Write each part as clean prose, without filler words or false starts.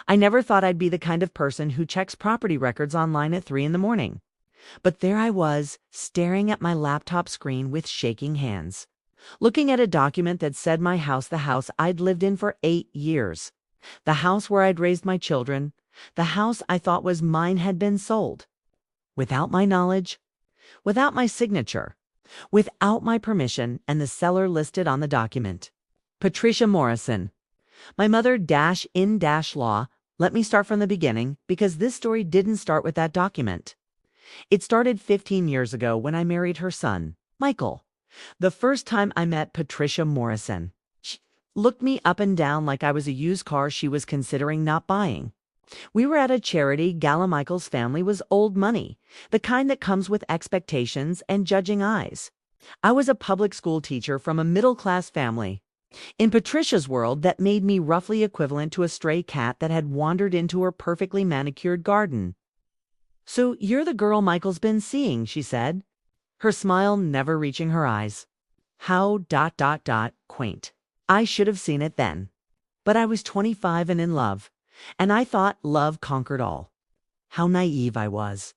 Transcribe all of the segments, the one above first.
I never thought I'd be the kind of person who checks property records online at 3 in the morning. But there I was, staring at my laptop screen with shaking hands, looking at a document that said my house, the house I'd lived in for 8 years, the house where I'd raised my children, the house I thought was mine had been sold. Without my knowledge, without my signature, without my permission, and the seller listed on the document. Patricia Morrison. My mother -in-law. Let me start from the beginning, because this story didn't start with that document. It started 15 years ago when I married her son, Michael. The first time I met Patricia Morrison, she looked me up and down like I was a used car she was considering not buying. We were at a charity gala. Michael's family was old money, the kind that comes with expectations and judging eyes. I was a public school teacher from a middle-class family. In Patricia's world, that made me roughly equivalent to a stray cat that had wandered into her perfectly manicured garden. "So you're the girl Michael's been seeing," she said, her smile never reaching her eyes. How ... quaint. I should have seen it then. But I was 25 and in love, and I thought love conquered all. How naive I was.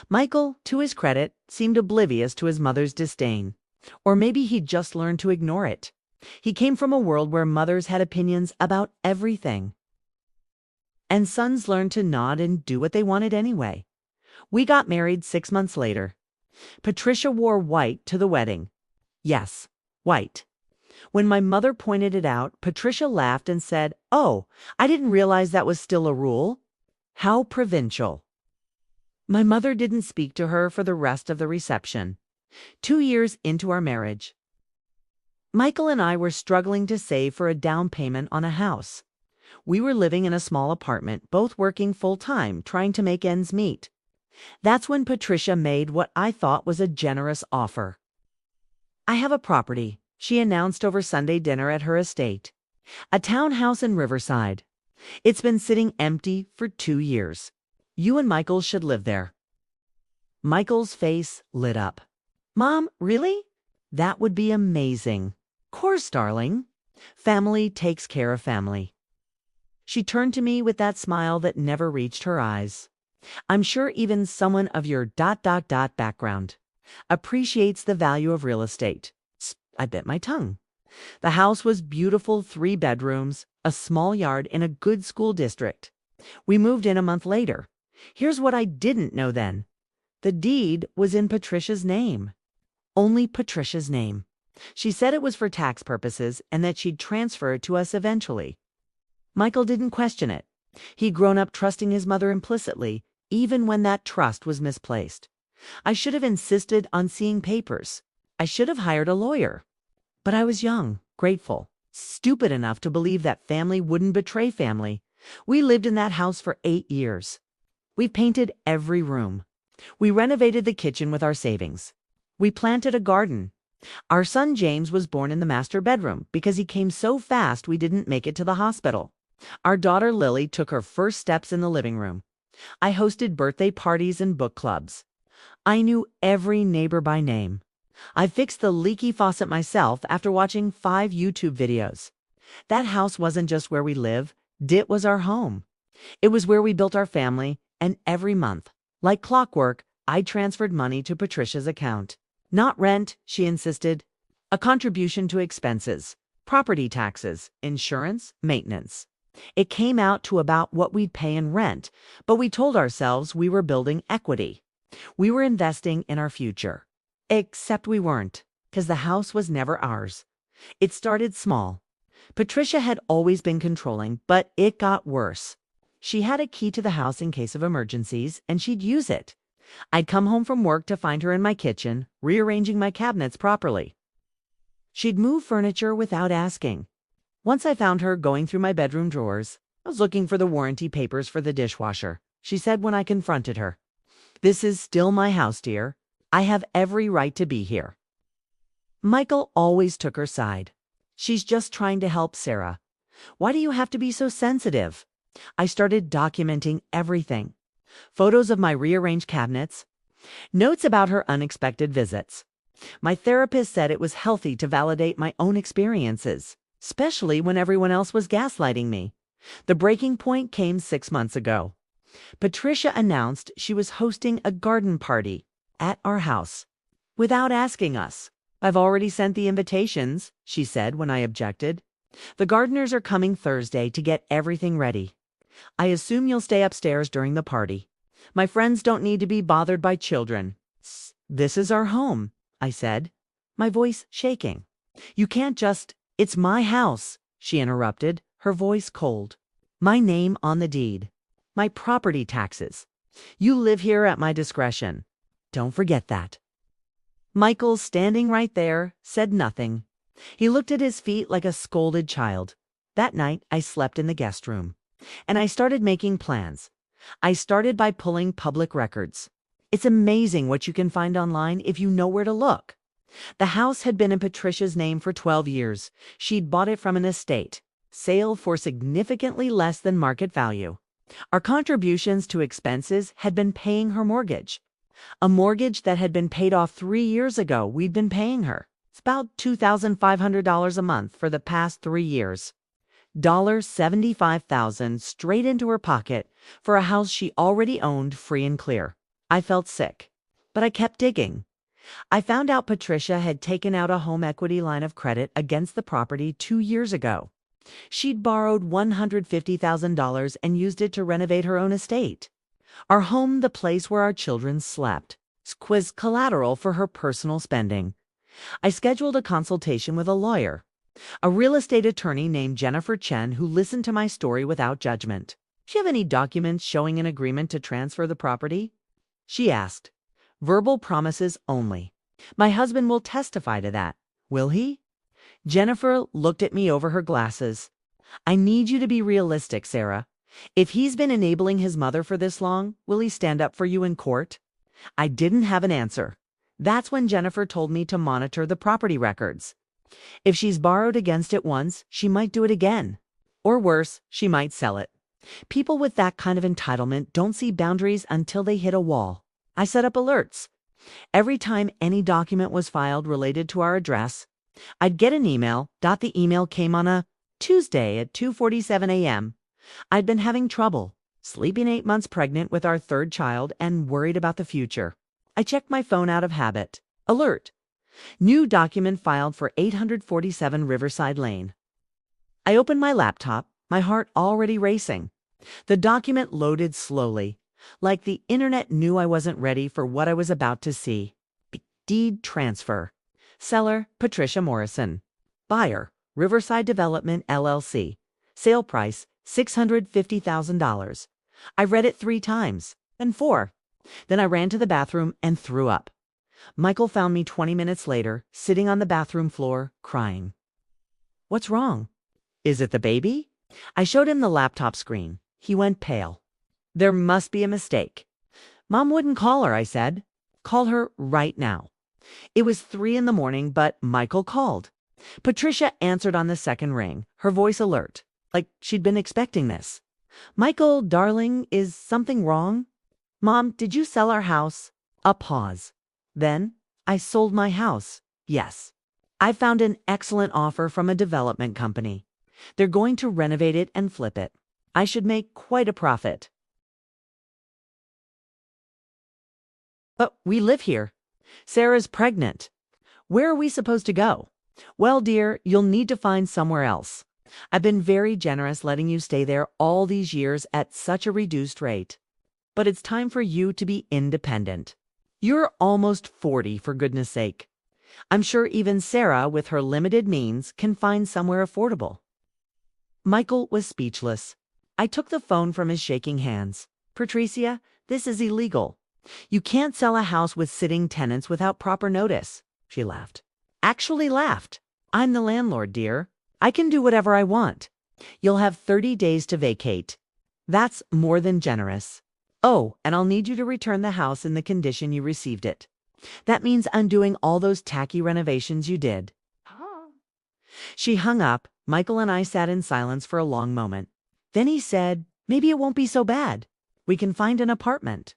Michael, to his credit, seemed oblivious to his mother's disdain. Or maybe he'd just learned to ignore it. He came from a world where mothers had opinions about everything, and sons learned to nod and do what they wanted anyway. We got married 6 months later. Patricia wore white to the wedding. Yes, white. When my mother pointed it out, Patricia laughed and said, "Oh, I didn't realize that was still a rule." How provincial. My mother didn't speak to her for the rest of the reception. 2 years into our marriage, Michael and I were struggling to save for a down payment on a house. We were living in a small apartment, both working full-time, trying to make ends meet. That's when Patricia made what I thought was a generous offer. "I have a property," she announced over Sunday dinner at her estate. "A townhouse in Riverside. It's been sitting empty for 2 years. You and Michael should live there." Michael's face lit up. "Mom, really? That would be amazing." "Course, darling. Family takes care of family." She turned to me with that smile that never reached her eyes. "I'm sure even someone of your ... background appreciates the value of real estate." I bit my tongue. The house was beautiful, 3 bedrooms, a small yard in a good school district. We moved in a month later. Here's what I didn't know then. The deed was in Patricia's name. Only Patricia's name. She said it was for tax purposes and that she'd transfer it to us eventually. Michael didn't question it. He'd grown up trusting his mother implicitly, even when that trust was misplaced. I should have insisted on seeing papers. I should have hired a lawyer. But I was young, grateful, stupid enough to believe that family wouldn't betray family. We lived in that house for 8 years. We painted every room. We renovated the kitchen with our savings. We planted a garden. Our son James was born in the master bedroom because he came so fast we didn't make it to the hospital. Our daughter Lily took her first steps in the living room. I hosted birthday parties and book clubs. I knew every neighbor by name. I fixed the leaky faucet myself after watching 5 YouTube videos. That house wasn't just where we live, it was our home. It was where we built our family, and every month, like clockwork, I transferred money to Patricia's account. Not rent, she insisted. A contribution to expenses, property taxes, insurance, maintenance. It came out to about what we'd pay in rent, but we told ourselves we were building equity. We were investing in our future. Except we weren't, because the house was never ours. It started small. Patricia had always been controlling, but it got worse. She had a key to the house in case of emergencies, and she'd use it. I'd come home from work to find her in my kitchen, rearranging my cabinets properly. She'd move furniture without asking. Once I found her going through my bedroom drawers. "I was looking for the warranty papers for the dishwasher," she said when I confronted her. "This is still my house, dear. I have every right to be here." Michael always took her side. "She's just trying to help Sarah. Why do you have to be so sensitive?" I started documenting everything. Photos of my rearranged cabinets, notes about her unexpected visits. My therapist said it was healthy to validate my own experiences, especially when everyone else was gaslighting me. The breaking point came 6 months ago. Patricia announced she was hosting a garden party at our house without asking us. "I've already sent the invitations," she said when I objected. "The gardeners are coming Thursday to get everything ready. I assume you'll stay upstairs during the party. My friends don't need to be bothered by children." "This is our home," I said, my voice shaking. "You can't just—" "It's my house," she interrupted, her voice cold. "My name on the deed. My property taxes. You live here at my discretion. Don't forget that." Michael, standing right there, said nothing. He looked at his feet like a scolded child. That night, I slept in the guest room. And I started making plans. I started by pulling public records. It's amazing what you can find online if you know where to look. The house had been in Patricia's name for 12 years. She'd bought it from an estate. Sale for significantly less than market value. Our contributions to expenses had been paying her mortgage. A mortgage that had been paid off 3 years ago, we'd been paying her. It's about $2,500 a month for the past 3 years. $75,000 straight into her pocket for a house she already owned free and clear. I felt sick, but I kept digging. I found out Patricia had taken out a home equity line of credit against the property 2 years ago. She'd borrowed $150,000 and used it to renovate her own estate. Our home, the place where our children slept, was collateral for her personal spending. I scheduled a consultation with a lawyer, a real estate attorney named Jennifer Chen, who listened to my story without judgment. "Do you have any documents showing an agreement to transfer the property?" she asked. "Verbal promises only. My husband will testify to that. Will he?" Jennifer looked at me over her glasses. "I need you to be realistic, Sarah. If he's been enabling his mother for this long, will he stand up for you in court?" I didn't have an answer. That's when Jennifer told me to monitor the property records. If she's borrowed against it once, she might do it again. Or worse, she might sell it. People with that kind of entitlement don't see boundaries until they hit a wall. I set up alerts. Every time any document was filed related to our address, I'd get an email. The email came on a Tuesday at 2:47 a.m. I'd been having trouble, sleeping 8 months pregnant with our third child and worried about the future. I checked my phone out of habit. Alert. New document filed for 847 Riverside Lane. I opened my laptop, my heart already racing. The document loaded slowly, like the internet knew I wasn't ready for what I was about to see. Deed transfer. Seller, Patricia Morrison. Buyer, Riverside Development, LLC. Sale price, $650,000. I read it 3 times, then 4. Then I ran to the bathroom and threw up. Michael found me 20 minutes later, sitting on the bathroom floor, crying. "What's wrong?" "Is it the baby?" I showed him the laptop screen. He went pale. "There must be a mistake." "Mom wouldn't call her," I said. "Call her right now." It was 3 in the morning, but Michael called. Patricia answered on the second ring, her voice alert, like she'd been expecting this. "Michael, darling, is something wrong?" "Mom, did you sell our house?" A pause. "Then, I sold my house. Yes. I found an excellent offer from a development company. They're going to renovate it and flip it. I should make quite a profit." "But we live here. Sarah's pregnant. Where are we supposed to go?" "Well, dear, you'll need to find somewhere else. I've been very generous letting you stay there all these years at such a reduced rate. But it's time for you to be independent. You're almost 40, for goodness sake. I'm sure even Sarah, with her limited means, can find somewhere affordable." Michael was speechless. I took the phone from his shaking hands. "Patricia, this is illegal. You can't sell a house with sitting tenants without proper notice." She laughed. Actually laughed. "I'm the landlord, dear. I can do whatever I want. You'll have 30 days to vacate. That's more than generous. Oh, and I'll need you to return the house in the condition you received it. That means undoing all those tacky renovations you did." She hung up. Michael and I sat in silence for a long moment. Then he said, "Maybe it won't be so bad. We can find an apartment.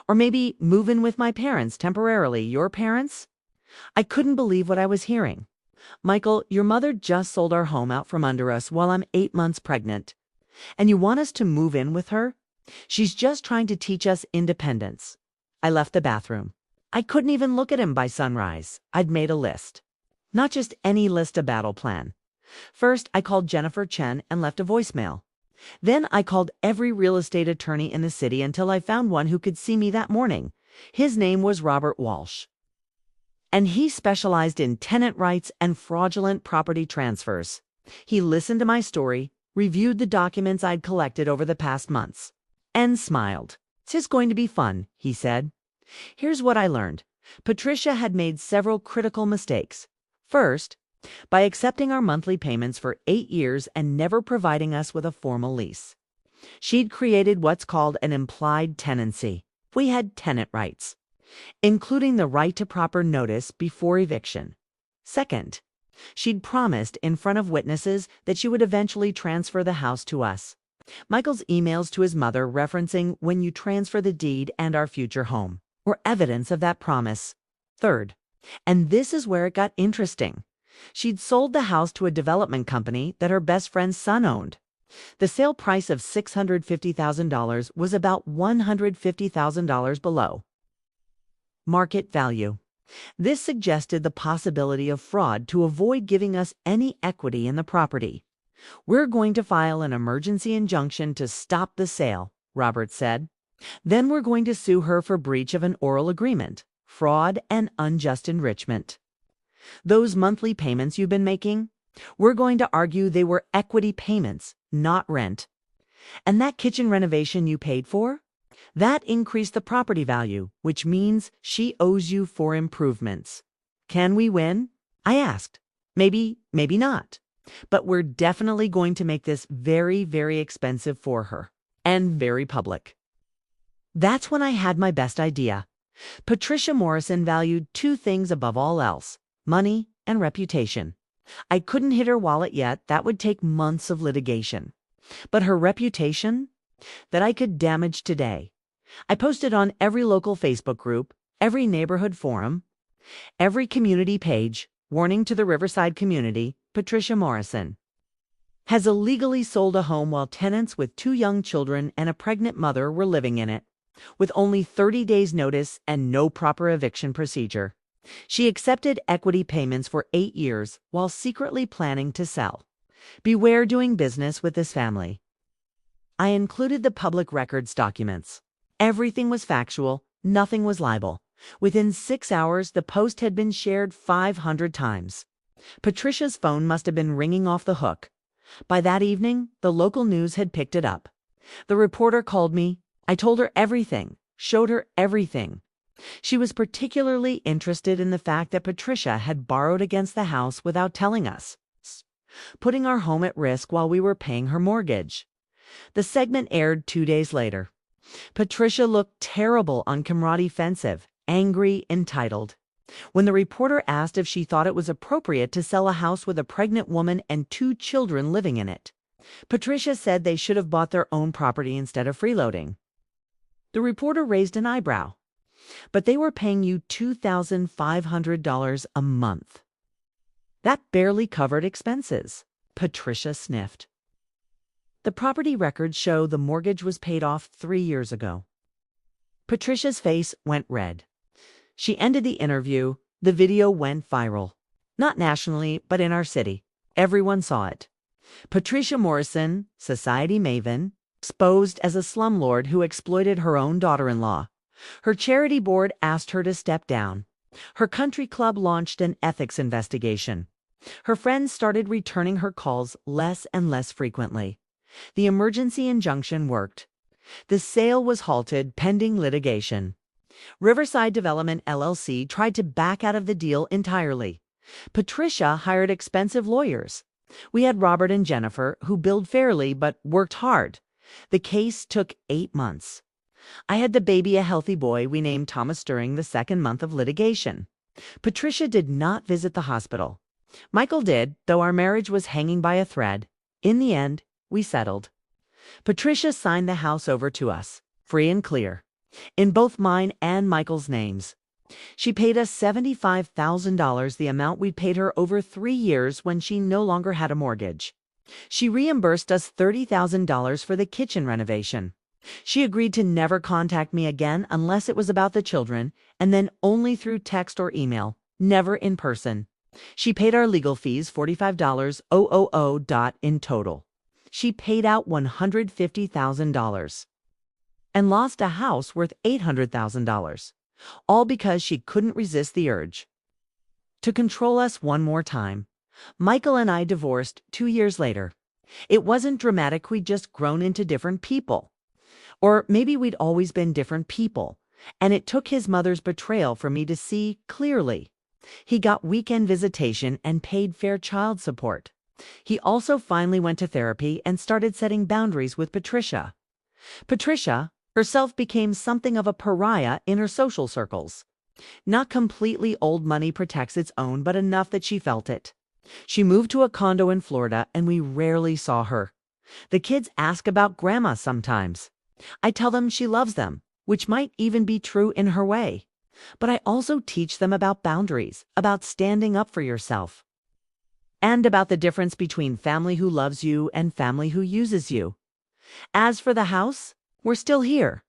Or maybe move in with my parents temporarily, your parents?" I couldn't believe what I was hearing. "Michael, your mother just sold our home out from under us while I'm 8 months pregnant. And you want us to move in with her? She's just trying to teach us independence. I left the bathroom. I couldn't even look at him by sunrise. I'd made a list. Not just any list, a battle plan. First, I called Jennifer Chen and left a voicemail. Then I called every real estate attorney in the city until I found one who could see me that morning. His name was Robert Walsh. And he specialized in tenant rights and fraudulent property transfers. He listened to my story, reviewed the documents I'd collected over the past months, and smiled. "This is going to be fun," he said. Here's what I learned. Patricia had made several critical mistakes. First, by accepting our monthly payments for 8 years and never providing us with a formal lease. She'd created what's called an implied tenancy. We had tenant rights, including the right to proper notice before eviction. Second, she'd promised in front of witnesses that she would eventually transfer the house to us. Michael's emails to his mother referencing "when you transfer the deed and our future home" were evidence of that promise. Third, and this is where it got interesting, she'd sold the house to a development company that her best friend's son owned. The sale price of $650,000 was about $150,000 below market value. This suggested the possibility of fraud to avoid giving us any equity in the property. "We're going to file an emergency injunction to stop the sale," Robert said. "Then we're going to sue her for breach of an oral agreement, fraud, and unjust enrichment. Those monthly payments you've been making, we're going to argue they were equity payments, not rent. And that kitchen renovation you paid for? That increased the property value, which means she owes you for improvements. Can we win?" I asked. Maybe not. But we're definitely going to make this very, very expensive for her. And very public. That's when I had my best idea. Patricia Morrison valued 2 things above all else: money and reputation. I couldn't hit her wallet yet. That would take months of litigation. But her reputation? That I could damage today. I posted on every local Facebook group, every neighborhood forum, every community page, warning to the Riverside community: Patricia Morrison has illegally sold a home while tenants with 2 young children and a pregnant mother were living in it, with only 30 days notice and no proper eviction procedure. She accepted equity payments for 8 years while secretly planning to sell. Beware doing business with this family. I included the public records documents. Everything was factual, nothing was libel. Within 6 hours, the post had been shared 500 times. Patricia's phone must have been ringing off the hook. By that evening, the local news had picked it up. The reporter called me. I told her everything, showed her everything. She was particularly interested in the fact that Patricia had borrowed against the house without telling us, putting our home at risk while we were paying her mortgage. The segment aired 2 days later. Patricia looked terrible on camera defensive, angry, entitled. When the reporter asked if she thought it was appropriate to sell a house with a pregnant woman and 2 children living in it, Patricia said they should have bought their own property instead of freeloading. The reporter raised an eyebrow. "But they were paying you $2,500 a month." "That barely covered expenses," Patricia sniffed. The property records show the mortgage was paid off 3 years ago. Patricia's face went red. She ended the interview. The video went viral. Not nationally, but in our city. Everyone saw it. Patricia Morrison, society maven, exposed as a slumlord who exploited her own daughter-in-law. Her charity board asked her to step down. Her country club launched an ethics investigation. Her friends started returning her calls less and less frequently. The emergency injunction worked. The sale was halted pending litigation. Riverside Development LLC tried to back out of the deal entirely. Patricia hired expensive lawyers. We had Robert and Jennifer, who billed fairly but worked hard. The case took 8 months. I had the baby, a healthy boy we named Thomas, during the 2nd month of litigation. Patricia did not visit the hospital. Michael did, though our marriage was hanging by a thread. In the end, we settled. Patricia signed the house over to us, free and clear, in both mine and Michael's names. She paid us $75,000, the amount we'd paid her over 3 years when she no longer had a mortgage. She reimbursed us $30,000 for the kitchen renovation. She agreed to never contact me again unless it was about the children, and then only through text or email, never in person. She paid our legal fees $45,000 in total. She paid out $150,000 and lost a house worth $800,000, all because she couldn't resist the urge to control us one more time. Michael and I divorced 2 years later. It wasn't dramatic, we'd just grown into different people. Or maybe we'd always been different people, and it took his mother's betrayal for me to see clearly. He got weekend visitation and paid fair child support. He also finally went to therapy and started setting boundaries with Patricia. Patricia herself became something of a pariah in her social circles. Not completely old money protects its own, but enough that she felt it. She moved to a condo in Florida, and we rarely saw her. The kids ask about Grandma sometimes. I tell them she loves them, which might even be true in her way. But I also teach them about boundaries, about standing up for yourself, and about the difference between family who loves you and family who uses you. As for the house, we're still here.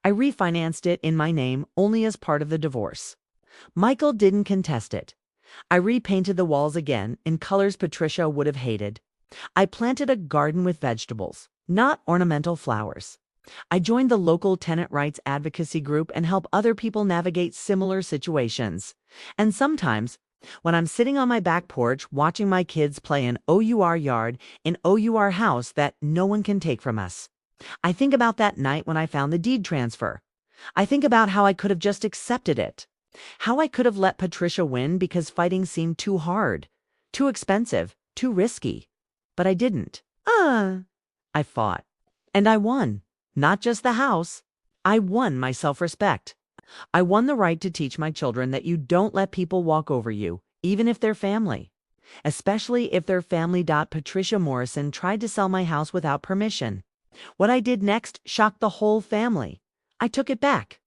I refinanced it in my name only as part of the divorce. Michael didn't contest it. I repainted the walls again in colors Patricia would have hated. I planted a garden with vegetables, not ornamental flowers. I joined the local tenant rights advocacy group and help other people navigate similar situations. And sometimes, when I'm sitting on my back porch watching my kids play in OUR yard in OUR house that no one can take from us, I think about that night when I found the deed transfer. I think about how I could have just accepted it. How I could have let Patricia win because fighting seemed too hard, too expensive, too risky. But I didn't. I fought. And I won. Not just the house. I won my self-respect. I won the right to teach my children that you don't let people walk over you, even if they're family. Especially if they're family. Patricia Morrison tried to sell my house without permission. What I did next shocked the whole family. I took it back.